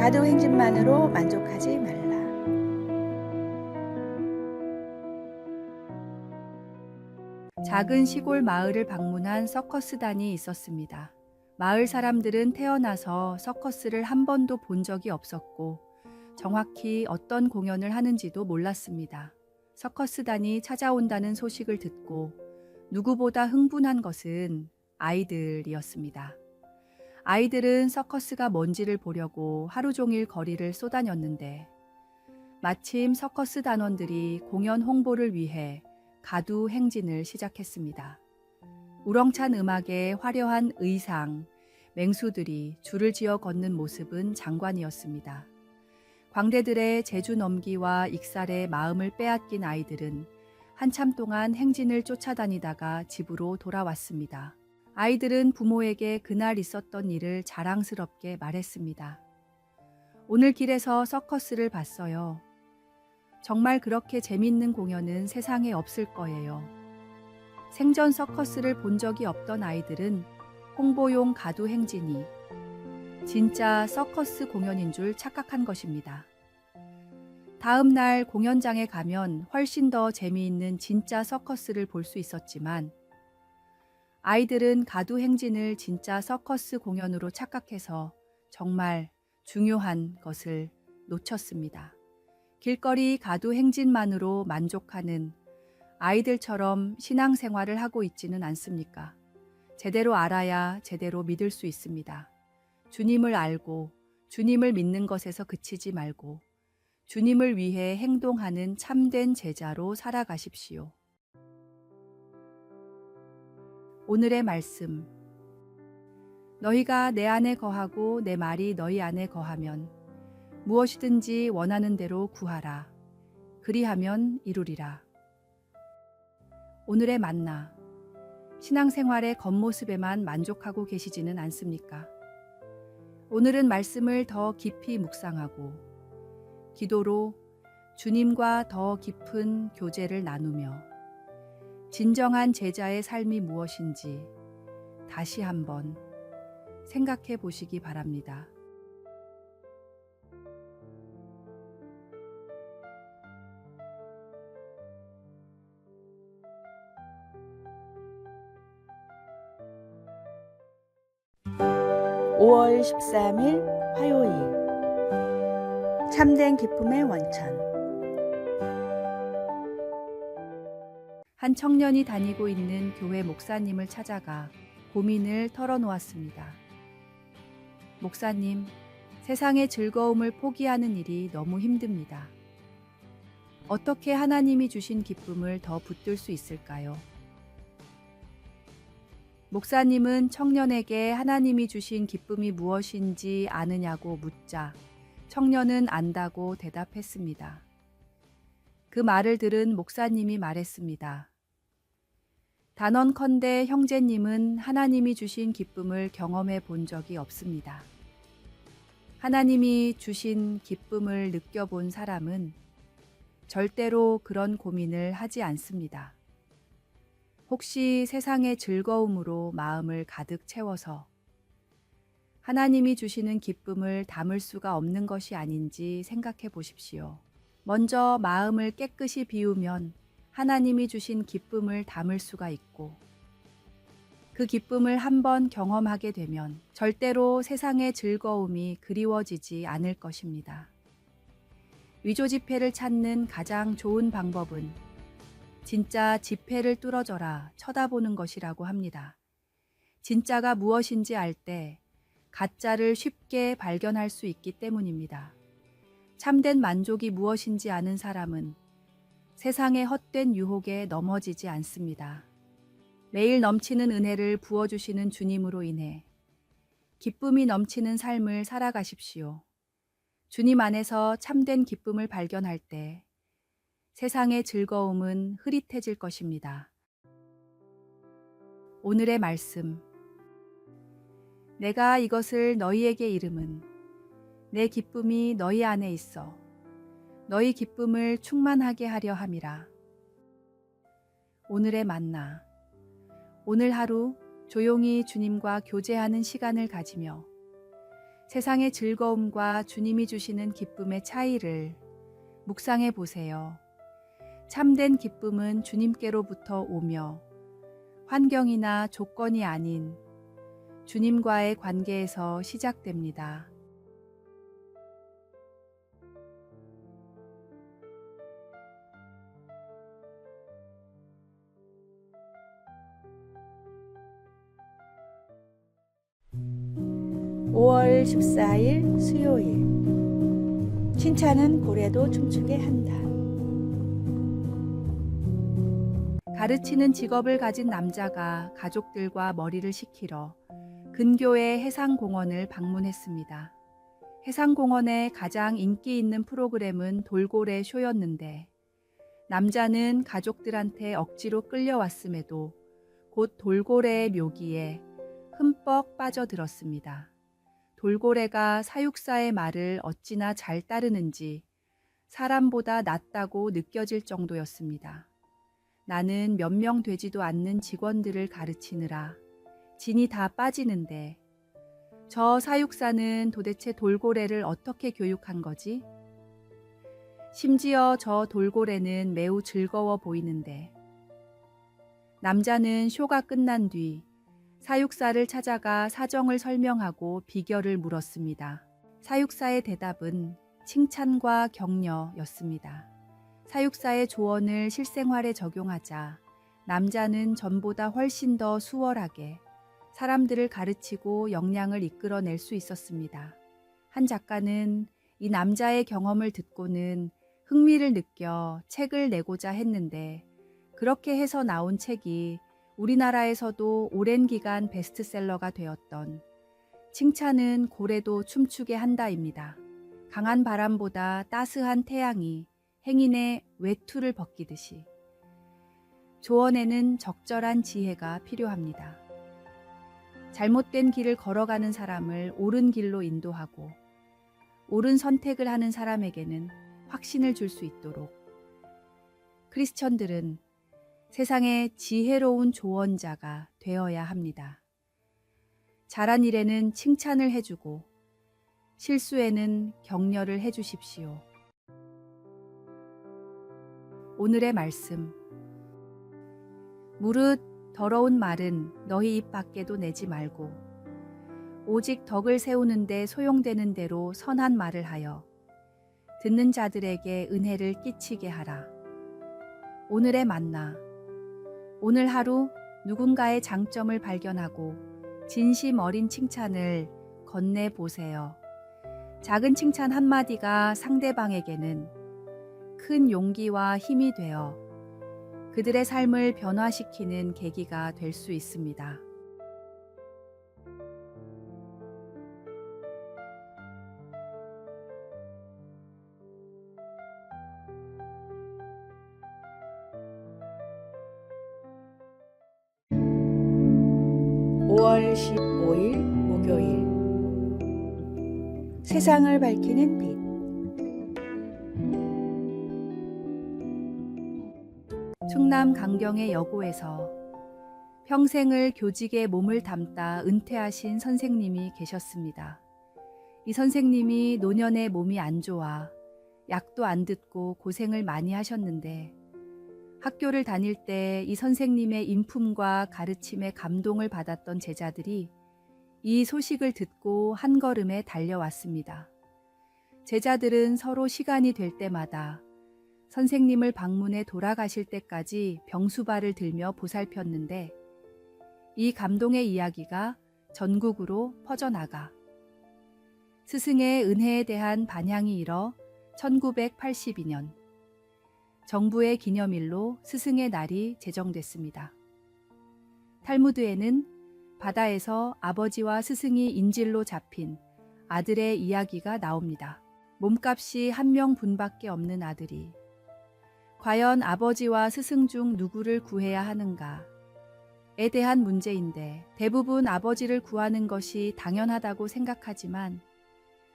가도 행진만으로 만족하지 말라. 작은 시골 마을을 방문한 서커스단이 있었습니다. 마을 사람들은 태어나서 서커스를 한 번도 본 적이 없었고 정확히 어떤 공연을 하는지도 몰랐습니다. 서커스단이 찾아온다는 소식을 듣고 누구보다 흥분한 것은 아이들이었습니다. 아이들은 서커스가 뭔지를 보려고 하루 종일 거리를 쏟아녔는데 마침 서커스 단원들이 공연 홍보를 위해 가두 행진을 시작했습니다. 우렁찬 음악에 화려한 의상, 맹수들이 줄을 지어 걷는 모습은 장관이었습니다. 광대들의 재주 넘기와 익살에 마음을 빼앗긴 아이들은 한참 동안 행진을 쫓아다니다가 집으로 돌아왔습니다. 아이들은 부모에게 그날 있었던 일을 자랑스럽게 말했습니다. 오늘 길에서 서커스를 봤어요. 정말 그렇게 재밌는 공연은 세상에 없을 거예요. 생전 서커스를 본 적이 없던 아이들은 홍보용 가두 행진이 진짜 서커스 공연인 줄 착각한 것입니다. 다음 날 공연장에 가면 훨씬 더 재미있는 진짜 서커스를 볼 수 있었지만 아이들은 가두 행진을 진짜 서커스 공연으로 착각해서 정말 중요한 것을 놓쳤습니다. 길거리 가두 행진만으로 만족하는 아이들처럼 신앙생활을 하고 있지는 않습니까? 제대로 알아야 제대로 믿을 수 있습니다. 주님을 알고 주님을 믿는 것에서 그치지 말고 주님을 위해 행동하는 참된 제자로 살아가십시오. 오늘의 말씀. 너희가 내 안에 거하고 내 말이 너희 안에 거하면 무엇이든지 원하는 대로 구하라. 그리하면 이루리라. 오늘의 만나. 신앙생활의 겉모습에만 만족하고 계시지는 않습니까? 오늘은 말씀을 더 깊이 묵상하고 기도로 주님과 더 깊은 교제를 나누며 진정한 제자의 삶이 무엇인지 다시 한번 생각해 보시기 바랍니다. (5월 13일) 화요일. 참된 기쁨의 원천. 한 청년이 다니고 있는 교회 목사님을 찾아가 고민을 털어놓았습니다. 목사님, 세상의 즐거움을 포기하는 일이 너무 힘듭니다. 어떻게 하나님이 주신 기쁨을 더 붙들 수 있을까요? 목사님은 청년에게 하나님이 주신 기쁨이 무엇인지 아느냐고 묻자 청년은 안다고 대답했습니다. 그 말을 들은 목사님이 말했습니다. 단언컨대 형제님은 하나님이 주신 기쁨을 경험해 본 적이 없습니다. 하나님이 주신 기쁨을 느껴본 사람은 절대로 그런 고민을 하지 않습니다. 혹시 세상의 즐거움으로 마음을 가득 채워서 하나님이 주시는 기쁨을 담을 수가 없는 것이 아닌지 생각해 보십시오. 먼저 마음을 깨끗이 비우면 하나님이 주신 기쁨을 담을 수가 있고 그 기쁨을 한번 경험하게 되면 절대로 세상의 즐거움이 그리워지지 않을 것입니다. 위조 지폐를 찾는 가장 좋은 방법은 진짜 지폐를 뚫어져라 쳐다보는 것이라고 합니다. 진짜가 무엇인지 알 때 가짜를 쉽게 발견할 수 있기 때문입니다. 참된 만족이 무엇인지 아는 사람은 세상의 헛된 유혹에 넘어지지 않습니다. 매일 넘치는 은혜를 부어주시는 주님으로 인해 기쁨이 넘치는 삶을 살아가십시오. 주님 안에서 참된 기쁨을 발견할 때 세상의 즐거움은 흐릿해질 것입니다. 오늘의 말씀. 내가 이것을 너희에게 이름은 내 기쁨이 너희 안에 있어 너희 기쁨을 충만하게 하려 함이라. 오늘의 만나. 오늘 하루 조용히 주님과 교제하는 시간을 가지며 세상의 즐거움과 주님이 주시는 기쁨의 차이를 묵상해 보세요. 참된 기쁨은 주님께로부터 오며 환경이나 조건이 아닌 주님과의 관계에서 시작됩니다. (5월 14일) 수요일. 칭찬은 고래도 춤추게 한다. 가르치는 직업을 가진 남자가 가족들과 머리를 식히러 근교의 해상공원을 방문했습니다. 해상공원의 가장 인기 있는 프로그램은 돌고래 쇼였는데 남자는 가족들한테 억지로 끌려왔음에도 곧 돌고래의 묘기에 흠뻑 빠져들었습니다. 돌고래가 사육사의 말을 어찌나 잘 따르는지 사람보다 낫다고 느껴질 정도였습니다. 나는 몇 명 되지도 않는 직원들을 가르치느라 진이 다 빠지는데 저 사육사는 도대체 돌고래를 어떻게 교육한 거지? 심지어 저 돌고래는 매우 즐거워 보이는데 남자는 쇼가 끝난 뒤 사육사를 찾아가 사정을 설명하고 비결을 물었습니다. 사육사의 대답은 칭찬과 격려였습니다. 사육사의 조언을 실생활에 적용하자 남자는 전보다 훨씬 더 수월하게 사람들을 가르치고 역량을 이끌어낼 수 있었습니다. 한 작가는 이 남자의 경험을 듣고는 흥미를 느껴 책을 내고자 했는데 그렇게 해서 나온 책이 우리나라에서도 오랜 기간 베스트셀러가 되었던 칭찬은 고래도 춤추게 한다입니다. 강한 바람보다 따스한 태양이 행인의 외투를 벗기듯이 조언에는 적절한 지혜가 필요합니다. 잘못된 길을 걸어가는 사람을 옳은 길로 인도하고 옳은 선택을 하는 사람에게는 확신을 줄 수 있도록 크리스천들은 세상의 지혜로운 조언자가 되어야 합니다. 잘한 일에는 칭찬을 해주고 실수에는 격려를 해주십시오. 오늘의 말씀. 무릇 더러운 말은 너희 입 밖에도 내지 말고 오직 덕을 세우는 데 소용되는 대로 선한 말을 하여 듣는 자들에게 은혜를 끼치게 하라. 오늘의 만나. 오늘 하루 누군가의 장점을 발견하고 진심 어린 칭찬을 건네보세요. 작은 칭찬 한마디가 상대방에게는 큰 용기와 힘이 되어 그들의 삶을 변화시키는 계기가 될 수 있습니다. (5월 15일) 목요일. 세상을 밝히는 빛. 충남 강경의 여고에서 평생을 교직에 몸을 담다 은퇴하신 선생님이 계셨습니다. 이 선생님이 노년에 몸이 안 좋아 약도 안 듣고 고생을 많이 하셨는데 학교를 다닐 때 이 선생님의 인품과 가르침에 감동을 받았던 제자들이 이 소식을 듣고 한 걸음에 달려왔습니다. 제자들은 서로 시간이 될 때마다 선생님을 방문해 돌아가실 때까지 병수발을 들며 보살폈는데 이 감동의 이야기가 전국으로 퍼져나가 스승의 은혜에 대한 반향이 일어 1982년 정부의 기념일로 스승의 날이 제정됐습니다. 탈무드에는 바다에서 아버지와 스승이 인질로 잡힌 아들의 이야기가 나옵니다. 몸값이 한 명분밖에 없는 아들이 과연 아버지와 스승 중 누구를 구해야 하는가에 대한 문제인데 대부분 아버지를 구하는 것이 당연하다고 생각하지만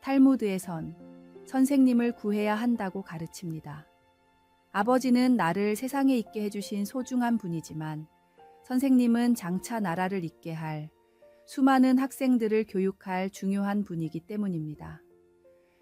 탈무드에선 선생님을 구해야 한다고 가르칩니다. 아버지는 나를 세상에 있게 해주신 소중한 분이지만 선생님은 장차 나라를 잇게 할 수많은 학생들을 교육할 중요한 분이기 때문입니다.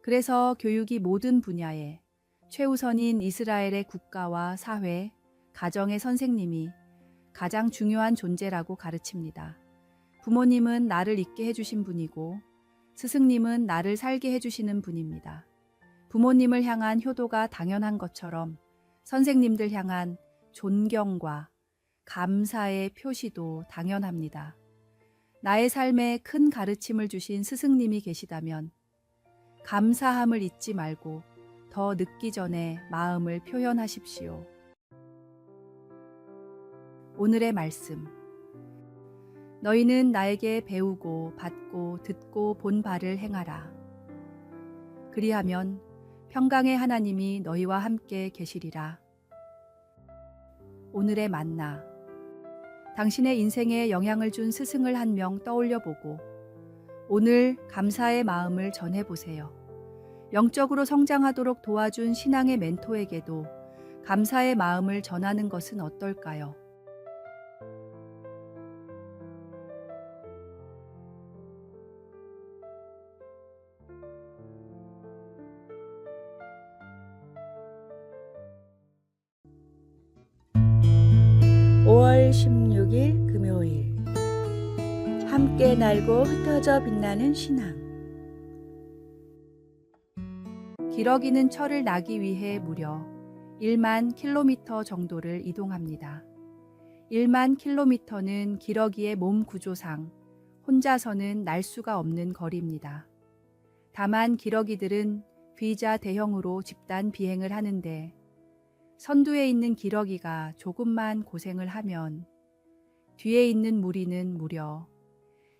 그래서 교육이 모든 분야에 최우선인 이스라엘의 국가와 사회, 가정의 선생님이 가장 중요한 존재라고 가르칩니다. 부모님은 나를 있게 해주신 분이고 스승님은 나를 살게 해주시는 분입니다. 부모님을 향한 효도가 당연한 것처럼 선생님들 향한 존경과 감사의 표시도 당연합니다. 나의 삶에 큰 가르침을 주신 스승님이 계시다면 감사함을 잊지 말고 더 늦기 전에 마음을 표현하십시오. 오늘의 말씀. 너희는 나에게 배우고 받고 듣고 본 바를 행하라. 그리하면 평강의 하나님이 너희와 함께 계시리라. 오늘의 만나. 당신의 인생에 영향을 준 스승을 한 명 떠올려 보고 오늘 감사의 마음을 전해보세요. 영적으로 성장하도록 도와준 신앙의 멘토에게도 감사의 마음을 전하는 것은 어떨까요? (5월 16일) 금요일. 함께 날고 흩어져 빛나는 신앙. 기러기는 철을 나기 위해 무려 1만 킬로미터 정도를 이동합니다. 1만 킬로미터는 기러기의 몸 구조상 혼자서는 날 수가 없는 거리입니다. 다만 기러기들은 비자 대형으로 집단 비행을 하는데 선두에 있는 기러기가 조금만 고생을 하면 뒤에 있는 무리는 무려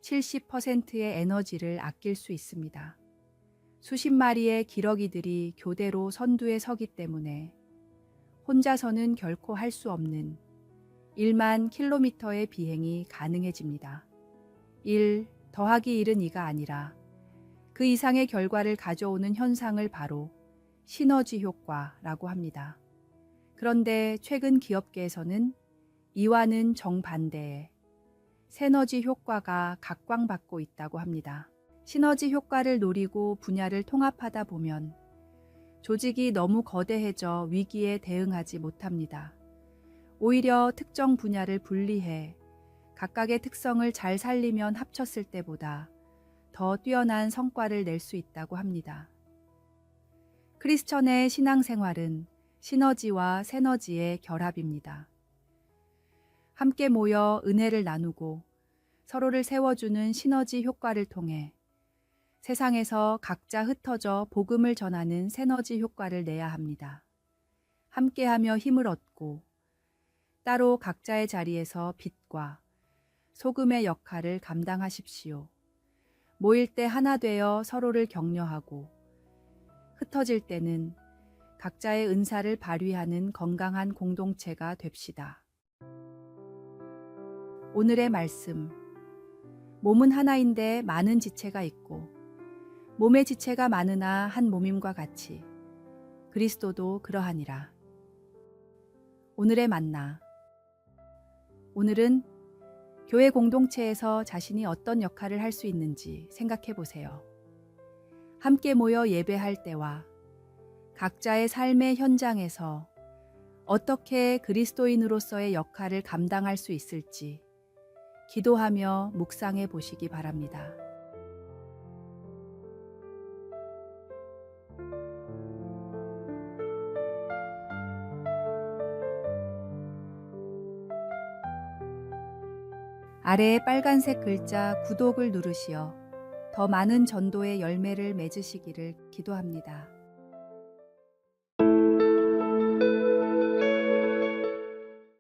70%의 에너지를 아낄 수 있습니다. 수십 마리의 기러기들이 교대로 선두에 서기 때문에 혼자서는 결코 할 수 없는 1만 킬로미터의 비행이 가능해집니다. 1 더하기 1은 2가 아니라 그 이상의 결과를 가져오는 현상을 바로 시너지 효과라고 합니다. 그런데 최근 기업계에서는 이와는 정반대의 세너지 효과가 각광받고 있다고 합니다. 시너지 효과를 노리고 분야를 통합하다 보면 조직이 너무 거대해져 위기에 대응하지 못합니다. 오히려 특정 분야를 분리해 각각의 특성을 잘 살리면 합쳤을 때보다 더 뛰어난 성과를 낼 수 있다고 합니다. 크리스천의 신앙생활은 시너지와 세너지의 결합입니다. 함께 모여 은혜를 나누고 서로를 세워주는 시너지 효과를 통해 세상에서 각자 흩어져 복음을 전하는 세너지 효과를 내야 합니다. 함께하며 힘을 얻고 따로 각자의 자리에서 빛과 소금의 역할을 감당하십시오. 모일 때 하나 되어 서로를 격려하고 흩어질 때는 각자의 은사를 발휘하는 건강한 공동체가 됩시다. 오늘의 말씀. 몸은 하나인데 많은 지체가 있고 몸의 지체가 많으나 한 몸임과 같이 그리스도도 그러하니라. 오늘의 만나. 오늘은 교회 공동체에서 자신이 어떤 역할을 할 수 있는지 생각해 보세요. 함께 모여 예배할 때와 각자의 삶의 현장에서 어떻게 그리스도인으로서의 역할을 감당할 수 있을지 기도하며 묵상해 보시기 바랍니다. 아래의 빨간색 글자 구독을 누르시어 더 많은 전도의 열매를 맺으시기를 기도합니다.